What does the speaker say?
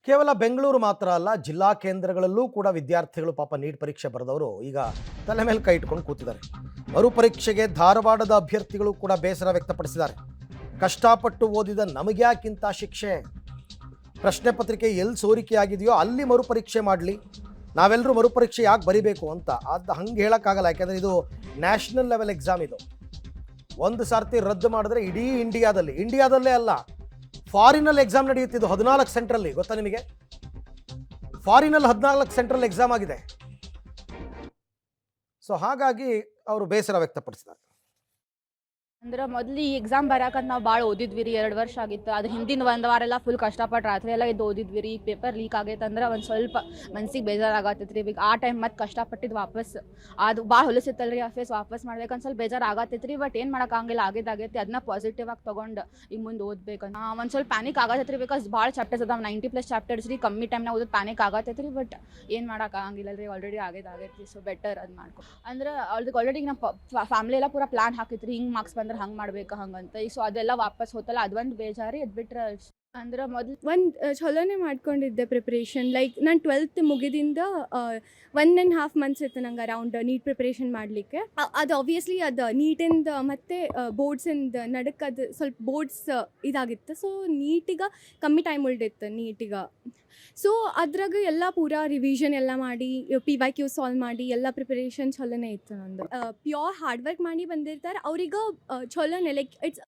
ಕೇವಲ ಬೆಂಗಳೂರು ಮಾತ್ರ ಅಲ್ಲ, ಜಿಲ್ಲಾ ಕೇಂದ್ರಗಳಲ್ಲೂ ಕೂಡ ವಿದ್ಯಾರ್ಥಿಗಳು ಪಾಪ ನೀಟ್ ಪರೀಕ್ಷೆ ಬರೆದವರು ಈಗ ತಲೆ ಮೇಲೆ ಕೈ ಇಟ್ಕೊಂಡು ಕೂತಿದ್ದಾರೆ. ಮರುಪರೀಕ್ಷೆಗೆ ಧಾರವಾಡದ ಅಭ್ಯರ್ಥಿಗಳು ಕೂಡ ಬೇಸರ ವ್ಯಕ್ತಪಡಿಸಿದ್ದಾರೆ. ಕಷ್ಟಪಟ್ಟು ಓದಿದ ನಮಗ್ಯಾಕಿಂತ ಶಿಕ್ಷೆ? ಪ್ರಶ್ನೆ ಪತ್ರಿಕೆ ಎಲ್ಲಿ ಸೋರಿಕೆಯಾಗಿದೆಯೋ ಅಲ್ಲಿ ಮರುಪರೀಕ್ಷೆ ಮಾಡಲಿ, ನಾವೆಲ್ಲರೂ ಮರುಪರೀಕ್ಷೆ ಯಾಕೆ ಬರಿಬೇಕು ಅಂತ. ಅದು ಹಂಗೆ ಹೇಳೋಕ್ಕಾಗಲ್ಲ, ಯಾಕೆಂದರೆ ಇದು ನ್ಯಾಷನಲ್ ಲೆವೆಲ್ ಎಕ್ಸಾಮ್. ಇದು ಒಂದು ಸರ್ತಿ ರದ್ದು ಮಾಡಿದ್ರೆ ಇಡೀ ಇಂಡಿಯಾದಲ್ಲೇ ಅಲ್ಲ, ಫಾರಿನಲ್ಲಿ ಎಕ್ಸಾಮ್ ನಡೆಯುತ್ತಿದ್ದು 14 ಸೆಂಟ್ರಲ್ಲಿ. ಗೊತ್ತಾ ನಿಮಗೆ? ಫಾರಿನಲ್ಲಿ 14 ಸೆಂಟ್ರಲ್ ಎಕ್ಸಾಮ್ ಆಗಿದೆ. ಸೊ ಹಾಗಾಗಿ ಅವರು ಬೇಸರ ವ್ಯಕ್ತಪಡಿಸಿದ್ದಾರೆ. ಅಂದ್ರೆ ಮೊದಲು ಈ ಎಕ್ಸಾಮ್ ಬರಕಂತ ನಾವು ಭಾಳ ಓದಿದ್ವಿ ರೀ. 2 ವರ್ಷ ಆಗಿತ್ತು. ಅದ್ರ ಹಿಂದಿನ ಒಂದು ವಾರ ಎಲ್ಲ ಫುಲ್ ಕಷ್ಟಪಟ್ಟು ರಾತ್ರಿ ಎಲ್ಲ ಇದ್ದು ಓದಿದ್ವಿ ರೀ. ಈಗ ಪೇಪರ್ ಲೀಕ್ ಆಗೈತೆ ಅಂದ್ರೆ ಒಂದು ಸ್ವಲ್ಪ ಮನ್ಸಿಗೆ ಬೇಜಾರಾಗತ್ತೈತೆ ರೀ. ಈಗ ಆ ಟೈಮ್ ಮತ್ತು ಕಷ್ಟಪಟ್ಟಿದ್ದು ವಾಪಸ್ ಅದು ಭಾಳ ಹೊಲಸಿತ್ತಲ್ಲ ರೀ. ಆ ಫೇಸ್ ವಾಪಸ್ ಮಾಡ್ಬೇಕಂತ ಸ್ವಲ್ಪ ಬೇಜಾರಾಗತ್ತೈತೆ ರೀ. ಬಟ್ ಏನು ಮಾಡೋಕ್ಕಾಗಿಲ್ಲ, ಆಗೈತೆ. ಅದನ್ನ ಪಾಸಿಟಿವ್ ಆಗಿ ತೊಗೊಂಡು ಈಗ ಮುಂದೆ ಓದ್ಬೇಕಂತ ಒಂದು ಸ್ವಲ್ಪ ಪ್ಯಾನಿಕ್ ಆಗತ್ತೈತೆ ರೀ. ಬಿಕಾಸ್ ಭಾಳ ಚಾಪ್ಟರ್ಸ್ ಅದಾವೆ, 90+ ಚಾಪ್ಟರ್ಸ್ ರೀ. ಕಮ್ಮಿ ಟೈಮ್ನಾಗ ಓದೋದು ಪ್ಯಾನಿಕ್ ಆಗತ್ತೈತೆ ರೀ. ಬಟ್ ಏನು ಮಾಡೋಕ್ಕಾಗಿಲ್ಲ ರೀ, ಆಲ್ರೆಡಿ ಆಗೈತೆ ರೀ. ಸೊ ಬೆಟರ್ ಅದು ಮಾಡ್ಕೊ ಅಂದ್ರೆ ಅವ್ರಿಗೆ ಆಲ್ರೆಡಿ ನಮ್ಮ ಫ್ಯಾಮಿಲಿ ಎಲ್ಲ ಪೂರ ಪ್ಲಾನ್ ಹಾಕಿತ್ತು ರೀ, ಹಿಂಗೆ ಮಾರ್ಕ್ಸ್ ಬಂದ್ರೆ ಹಂಗೆ ಮಾಡ್ಬೇಕು ಹಂಗಂತ. ಈಗ ಸೊ ಅದೆಲ್ಲ ವಾಪಸ್ ಹೋತಲ್ಲ, ಅದೊಂದು ಬೇಜಾರಿ. ಅದು ಬಿಟ್ರೆ ಅಂದ್ರೆ ಮೊದಲು ಚಲೋನೇ ಮಾಡ್ಕೊಂಡಿದ್ದೆ ಪ್ರಿಪ್ರೇಷನ್. ಲೈಕ್ ನಾನು 12th ಮುಗಿದಿಂದ 1.5 ಮಂತ್ಸ್ ಇತ್ತು ನಂಗೆ ಅರೌಂಡ್ ನೀಟ್ ಪ್ರಿಪ್ರೇಷನ್ ಮಾಡಲಿಕ್ಕೆ. ಅದು ಆಬ್ವಿಯಸ್ಲಿ ಅದು ನೀಟಿಂದ ಮತ್ತು ಬೋರ್ಡ್ಸಿಂದ ನಡಕ್ಕೆ ಅದು ಸ್ವಲ್ಪ ಬೋರ್ಡ್ಸ್ ಇದಾಗಿತ್ತು. ಸೊ ನೀಟಿಗೆ ಕಮ್ಮಿ ಟೈಮ್ ಉಳ್ದಿತ್ತು ನೀಟಿಗೆ. ಸೊ ಅದ್ರಾಗ ಎಲ್ಲ ಪೂರಾ ರಿವಿಷನ್ ಎಲ್ಲ ಮಾಡಿ PYQ ಸಾಲ್ವ್ ಮಾಡಿ ಎಲ್ಲ ಪ್ರಿಪರೇಷನ್ ಚಲೋನೇ ಇತ್ತು ನಂದು. ಪ್ಯೂರ್ ಹಾರ್ಡ್ ವರ್ಕ್ ಮಾಡಿ ಬಂದಿರ್ತಾರೆ ಅವ್ರಿಗೆ ಚಲೋನೇ. Like it's